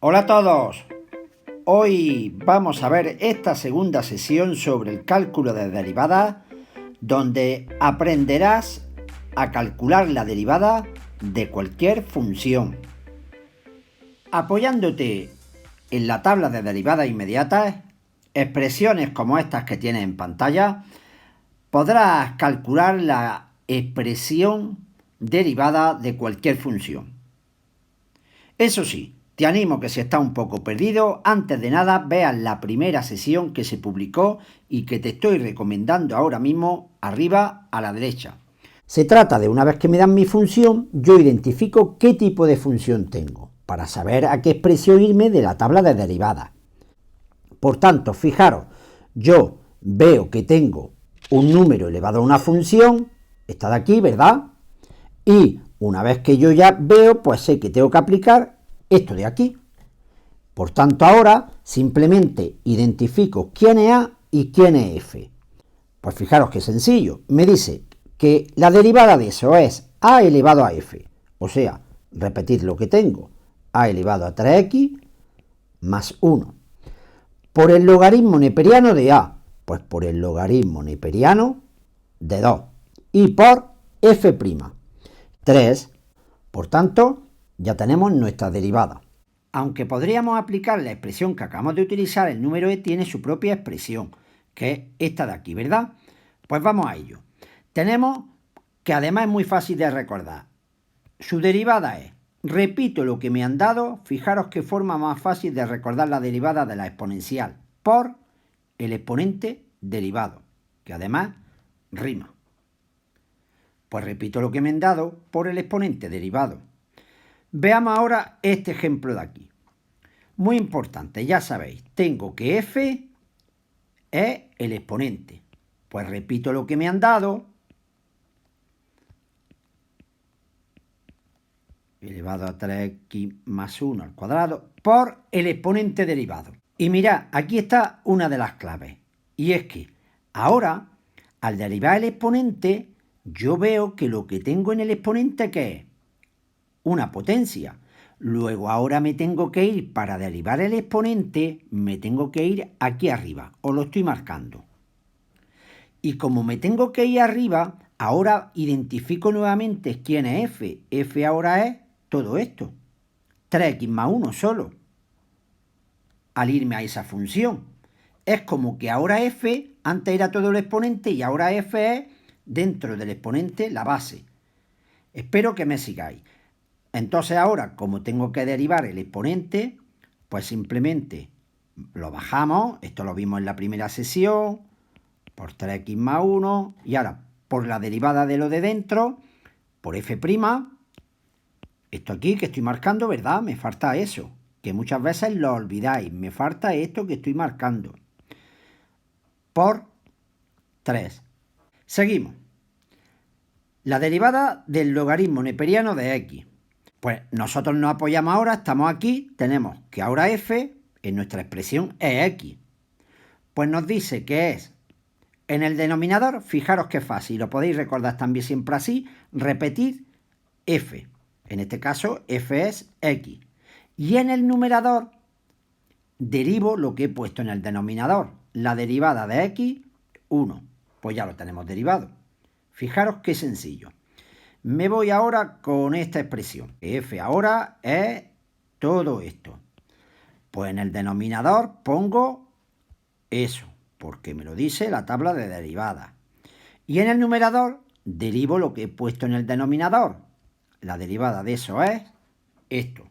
Hola a todos. Hoy vamos a ver esta segunda sesión sobre el cálculo de derivadas, donde aprenderás a calcular la derivada de cualquier función. Apoyándote en la tabla de derivadas inmediatas, expresiones como estas que tienes en pantalla, podrás calcular la expresión derivada de cualquier función. Eso sí, te animo que si estás un poco perdido, antes de nada veas la primera sesión que se publicó y que te estoy recomendando ahora mismo arriba a la derecha. Se trata de una vez que me dan mi función, yo identifico qué tipo de función tengo, para saber a qué expresión irme de la tabla de derivadas. Por tanto, fijaros, yo veo que tengo un número elevado a una función, esta de aquí, ¿verdad? Y una vez que yo ya veo, pues sé que tengo que aplicar esto de aquí. Por tanto, ahora simplemente identifico quién es A y quién es F. Pues fijaros qué sencillo. Me dice que la derivada de eso es A elevado a F. O sea, repetir lo que tengo. A elevado a 3x más 1. Por el logaritmo neperiano de A. Pues por el logaritmo neperiano de 2. Y por F'. 3. Por tanto, ya tenemos nuestra derivada. Aunque podríamos aplicar la expresión que acabamos de utilizar, el número e tiene su propia expresión, que es esta de aquí, ¿verdad? Pues vamos a ello. Tenemos que además es muy fácil de recordar. Su derivada es, repito lo que me han dado, fijaros qué forma más fácil de recordar la derivada de la exponencial, por el exponente derivado, que además rima. Pues repito lo que me han dado por el exponente derivado. Veamos ahora este ejemplo de aquí. Muy importante, ya sabéis, tengo que f es el exponente. Pues repito lo que me han dado, elevado a 3x más 1 al cuadrado, por el exponente derivado. Y mirad, aquí está una de las claves. Y es que ahora, al derivar el exponente, yo veo que lo que tengo en el exponente, ¿qué es? Una potencia. Luego ahora me tengo que ir, para derivar el exponente, me tengo que ir aquí arriba. Os lo estoy marcando. Y como me tengo que ir arriba, ahora identifico nuevamente quién es f. F ahora es todo esto. 3x más 1 solo. Al irme a esa función. Es como que ahora f, antes era todo el exponente y ahora f es dentro del exponente la base. Espero que me sigáis. Entonces ahora, como tengo que derivar el exponente, pues simplemente lo bajamos. Esto lo vimos en la primera sesión. Por 3x más 1. Y ahora, por la derivada de lo de dentro, por f'. Esto aquí que estoy marcando, ¿verdad? Me falta eso, que muchas veces lo olvidáis. Me falta esto que estoy marcando. Por 3. Seguimos. La derivada del logaritmo neperiano de x. Pues nosotros nos apoyamos ahora, estamos aquí, tenemos que ahora f en nuestra expresión es x. Pues nos dice que es en el denominador, fijaros que fácil, lo podéis recordar también siempre así, repetir f. En este caso f es x. Y en el numerador derivo lo que he puesto en el denominador, la derivada de x, 1. Pues ya lo tenemos derivado. Fijaros qué sencillo. Me voy ahora con esta expresión. F ahora es todo esto. Pues en el denominador pongo eso, porque me lo dice la tabla de derivadas. Y en el numerador derivo lo que he puesto en el denominador. La derivada de eso es esto.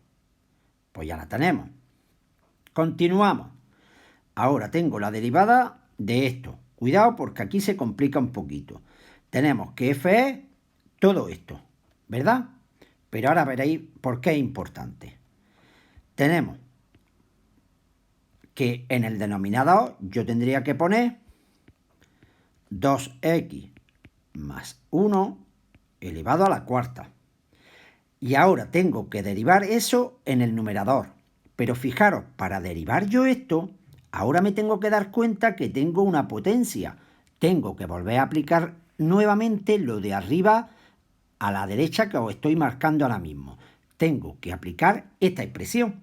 Pues ya la tenemos. Continuamos. Ahora tengo la derivada de esto. Cuidado porque aquí se complica un poquito. Tenemos que f es todo esto, ¿verdad? Pero ahora veréis por qué es importante. Tenemos que en el denominador yo tendría que poner 2x más 1 elevado a la cuarta. Y ahora tengo que derivar eso en el numerador. Pero fijaros, para derivar yo esto, ahora me tengo que dar cuenta que tengo una potencia. Tengo que volver a aplicar nuevamente lo de arriba a la derecha que os estoy marcando ahora mismo. Tengo que aplicar esta expresión.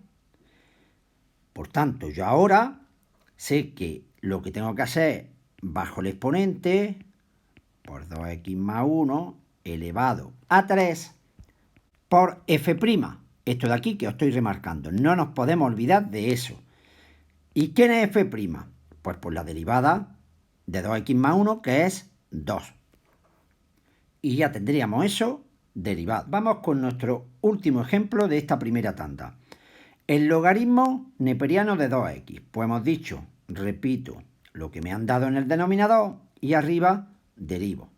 Por tanto, yo ahora sé que lo que tengo que hacer es bajo el exponente por 2x más 1 elevado a 3 por f'. Esto de aquí que os estoy remarcando. No nos podemos olvidar de eso. ¿Y quién es f'? Pues por la derivada de 2x más 1, que es 2. Y ya tendríamos eso derivado. Vamos con nuestro último ejemplo de esta primera tanda. El logaritmo neperiano de 2x. Pues hemos dicho, repito, lo que me han dado en el denominador y arriba derivo.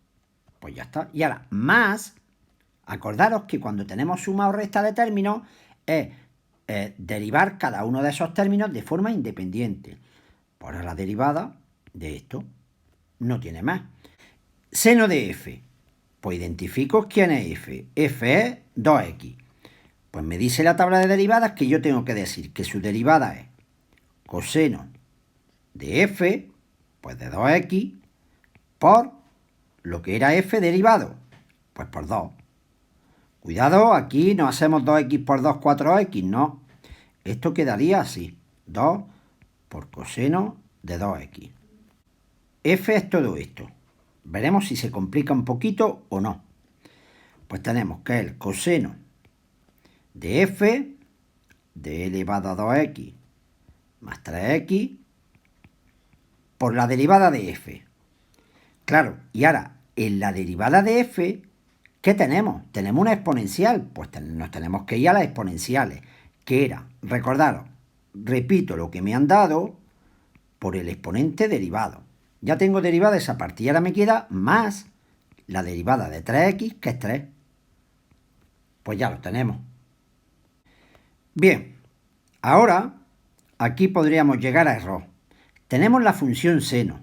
Pues ya está. Y ahora, más, acordaros que cuando tenemos suma o resta de términos es derivar cada uno de esos términos de forma independiente. Por la derivada de esto no tiene más. Seno de f. Pues identifico quién es f. F es 2x. Pues me dice la tabla de derivadas que yo tengo que decir que su derivada es coseno de f, pues de 2x, por lo que era f derivado, pues por 2. Cuidado, aquí no hacemos 2x por 2, 4x, no. Esto quedaría así, 2 por coseno de 2x. F es todo esto. Veremos si se complica un poquito o no. Pues tenemos que el coseno de f de elevado a 2x más 3x por la derivada de f. Claro, y ahora, en la derivada de f, ¿qué tenemos? Tenemos una exponencial. Pues nos tenemos que ir a las exponenciales, que era, recordaros, repito lo que me han dado por el exponente derivado. Ya tengo derivada esa parte y ahora me queda más la derivada de 3x, que es 3. Pues ya lo tenemos. Bien, ahora aquí podríamos llegar a error. Tenemos la función seno,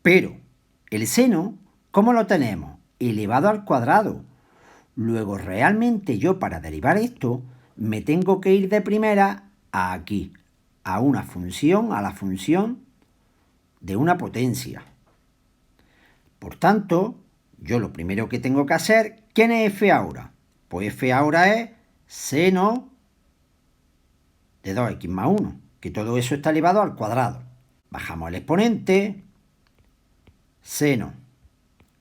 pero el seno, ¿cómo lo tenemos? Elevado al cuadrado. Luego, realmente yo para derivar esto me tengo que ir de primera a aquí, a una función, a la función de una potencia. Por tanto, yo lo primero que tengo que hacer, ¿quién es f ahora? Pues f ahora es seno de 2x más 1, que todo eso está elevado al cuadrado. Bajamos el exponente, seno,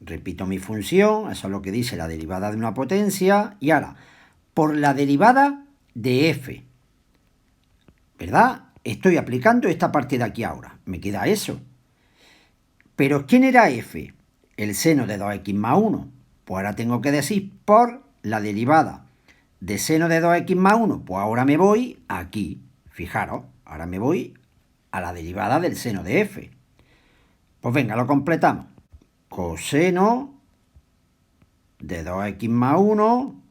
repito mi función, eso es lo que dice la derivada de una potencia, y ahora, por la derivada de f, ¿verdad? Estoy aplicando esta parte de aquí ahora, me queda eso. Pero ¿quién era f? El seno de 2x más 1. Pues ahora tengo que decir por la derivada de seno de 2x más 1. Pues ahora me voy aquí. Fijaros, ahora me voy a la derivada del seno de f. Pues venga, lo completamos. Coseno de 2x más 1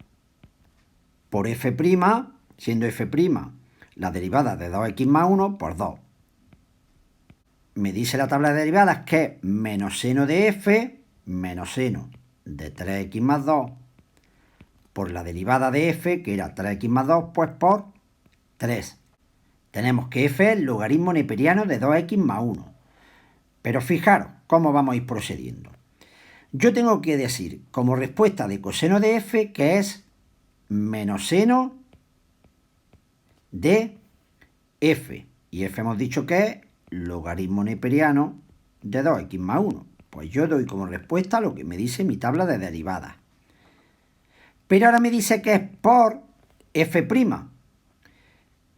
por f', siendo f' la derivada de 2x más 1 por 2. Me dice la tabla de derivadas que es menos seno de f menos seno de 3x más 2 por la derivada de f, que era 3x más 2, pues por 3. Tenemos que f es el logaritmo neperiano de 2x más 1. Pero fijaros cómo vamos a ir procediendo. Yo tengo que decir como respuesta de coseno de f que es menos seno de f. Y f hemos dicho que es logaritmo neperiano de 2x más 1. Pues yo doy como respuesta lo que me dice mi tabla de derivadas. Pero ahora me dice que es por f'.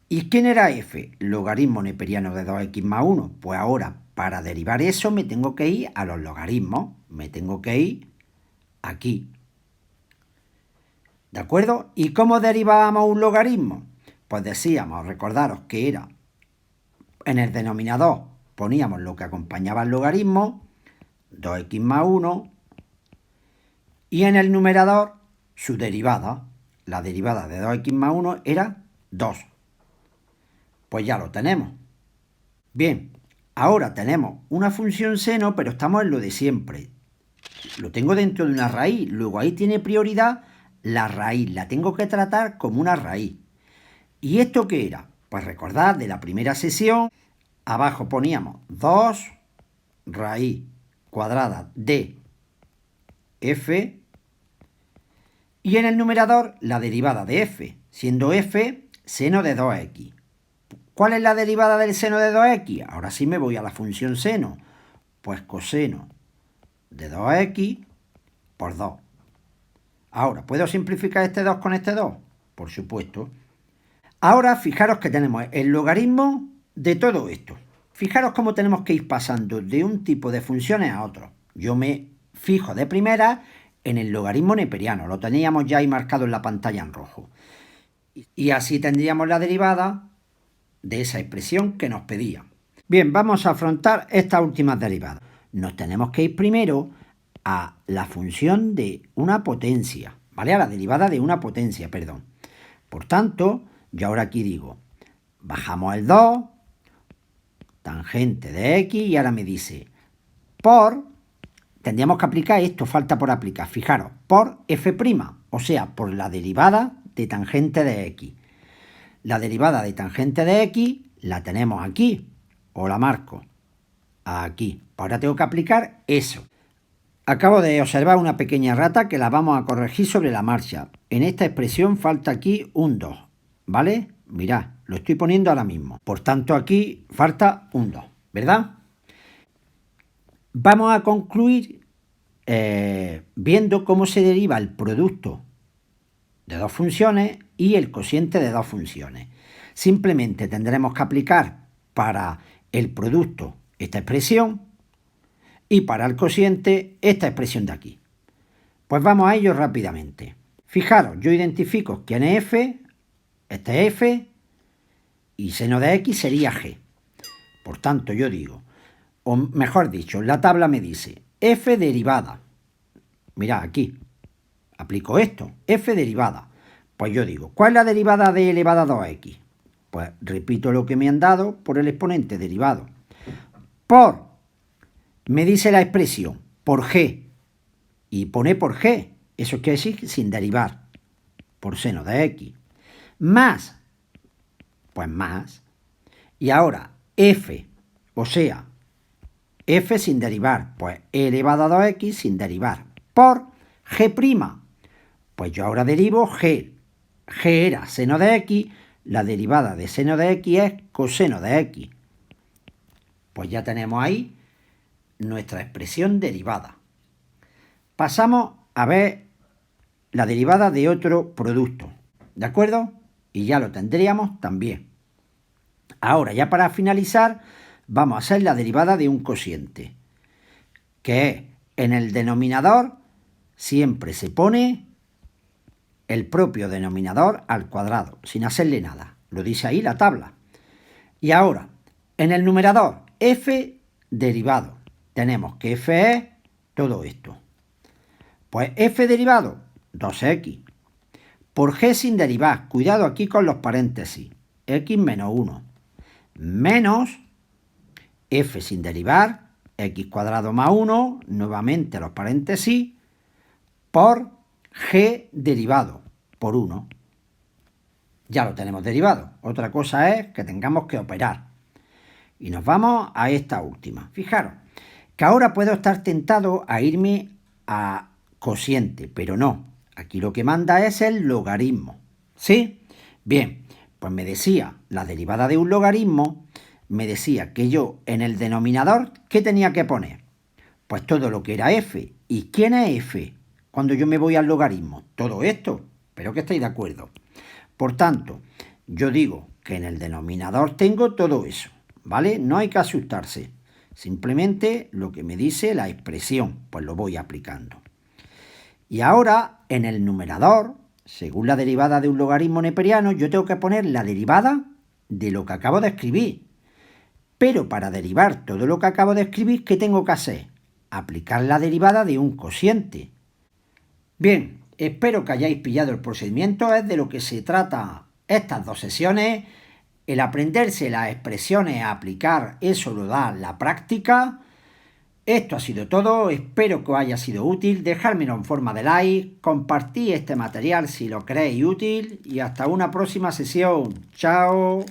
¿Y quién era f? Logaritmo neperiano de 2x más 1. Pues ahora, para derivar eso, me tengo que ir a los logaritmos. Me tengo que ir aquí. ¿De acuerdo? ¿Y cómo derivábamos un logaritmo? Pues decíamos, recordaros que era en el denominador poníamos lo que acompañaba al logaritmo, 2x más 1, y en el numerador su derivada. La derivada de 2x más 1 era 2. Pues ya lo tenemos. Bien, ahora tenemos una función seno, pero estamos en lo de siempre. Lo tengo dentro de una raíz, luego ahí tiene prioridad la raíz, la tengo que tratar como una raíz. ¿Y esto qué era? Pues recordad de la primera sesión, abajo poníamos 2 raíz cuadrada de f y en el numerador la derivada de f, siendo f seno de 2x. ¿Cuál es la derivada del seno de 2x? Ahora sí me voy a la función seno. Pues coseno de 2x por 2. Ahora, ¿puedo simplificar este 2 con este 2? Por supuesto. Ahora, fijaros que tenemos el logaritmo de todo esto. Fijaros cómo tenemos que ir pasando de un tipo de funciones a otro. Yo me fijo de primera en el logaritmo neperiano. Lo teníamos ya ahí marcado en la pantalla en rojo. Y así tendríamos la derivada de esa expresión que nos pedían. Bien, vamos a afrontar estas últimas derivadas. Nos tenemos que ir primero a la función de una potencia, ¿vale? A la derivada de una potencia, perdón. Por tanto, yo ahora aquí digo, bajamos el 2, tangente de x, y ahora me dice, tendríamos que aplicar esto, falta por aplicar, fijaros, por f', o sea, por la derivada de tangente de x. La derivada de tangente de x la tenemos aquí, o la marco aquí. Ahora tengo que aplicar eso. Acabo de observar una pequeña rata que la vamos a corregir sobre la marcha. En esta expresión falta aquí un 2, ¿vale? Mirad, lo estoy poniendo ahora mismo. Por tanto, aquí falta un 2, ¿verdad? Vamos a concluir viendo cómo se deriva el producto de dos funciones y el cociente de dos funciones. Simplemente tendremos que aplicar para el producto esta expresión y para el cociente esta expresión de aquí. Pues vamos a ello rápidamente. Fijaros, yo identifico quién es f, este es f, y seno de x sería g. Por tanto, yo digo, o mejor dicho, la tabla me dice f derivada. Mirad aquí, aplico esto, f derivada. Pues yo digo, ¿cuál es la derivada de elevada a 2x? Pues repito lo que me han dado por el exponente derivado. Me dice la expresión, por g. Y pone por g, eso quiere decir sin derivar, por seno de x. Más, pues más. Y ahora, f, o sea, f sin derivar, pues e elevado a 2x sin derivar, por g'. Pues yo ahora derivo g. G era seno de x, la derivada de seno de x es coseno de x. Pues ya tenemos ahí nuestra expresión derivada. Pasamos a ver la derivada de otro producto, ¿de acuerdo? Y ya lo tendríamos también. Ahora, ya para finalizar, vamos a hacer la derivada de un cociente, que es, en el denominador siempre se pone el propio denominador al cuadrado, sin hacerle nada. Lo dice ahí la tabla. Y ahora, en el numerador, f derivado. Tenemos que f es todo esto. Pues f derivado, 2x. Por g sin derivar, cuidado aquí con los paréntesis, x menos 1. Menos f sin derivar, x cuadrado más 1, nuevamente los paréntesis, por g derivado por 1. Ya lo tenemos derivado. Otra cosa es que tengamos que operar. Y nos vamos a esta última. Fijaros que ahora puedo estar tentado a irme a cociente, pero no. Aquí lo que manda es el logaritmo. ¿Sí? Bien, pues me decía la derivada de un logaritmo, me decía que yo en el denominador, ¿qué tenía que poner? Pues todo lo que era f. ¿Y quién es f? Cuando yo me voy al logaritmo, todo esto. Espero que estéis de acuerdo. Por tanto, yo digo que en el denominador tengo todo eso, ¿vale? No hay que asustarse. Simplemente lo que me dice la expresión, pues lo voy aplicando. Y ahora, en el numerador, según la derivada de un logaritmo neperiano, yo tengo que poner la derivada de lo que acabo de escribir. Pero para derivar todo lo que acabo de escribir, ¿qué tengo que hacer? Aplicar la derivada de un cociente. Bien, espero que hayáis pillado el procedimiento, es de lo que se trata estas dos sesiones. El aprenderse las expresiones a aplicar, eso lo da la práctica. Esto ha sido todo, espero que os haya sido útil, dejármelo en forma de like, compartid este material si lo creéis útil y hasta una próxima sesión. ¡Chao!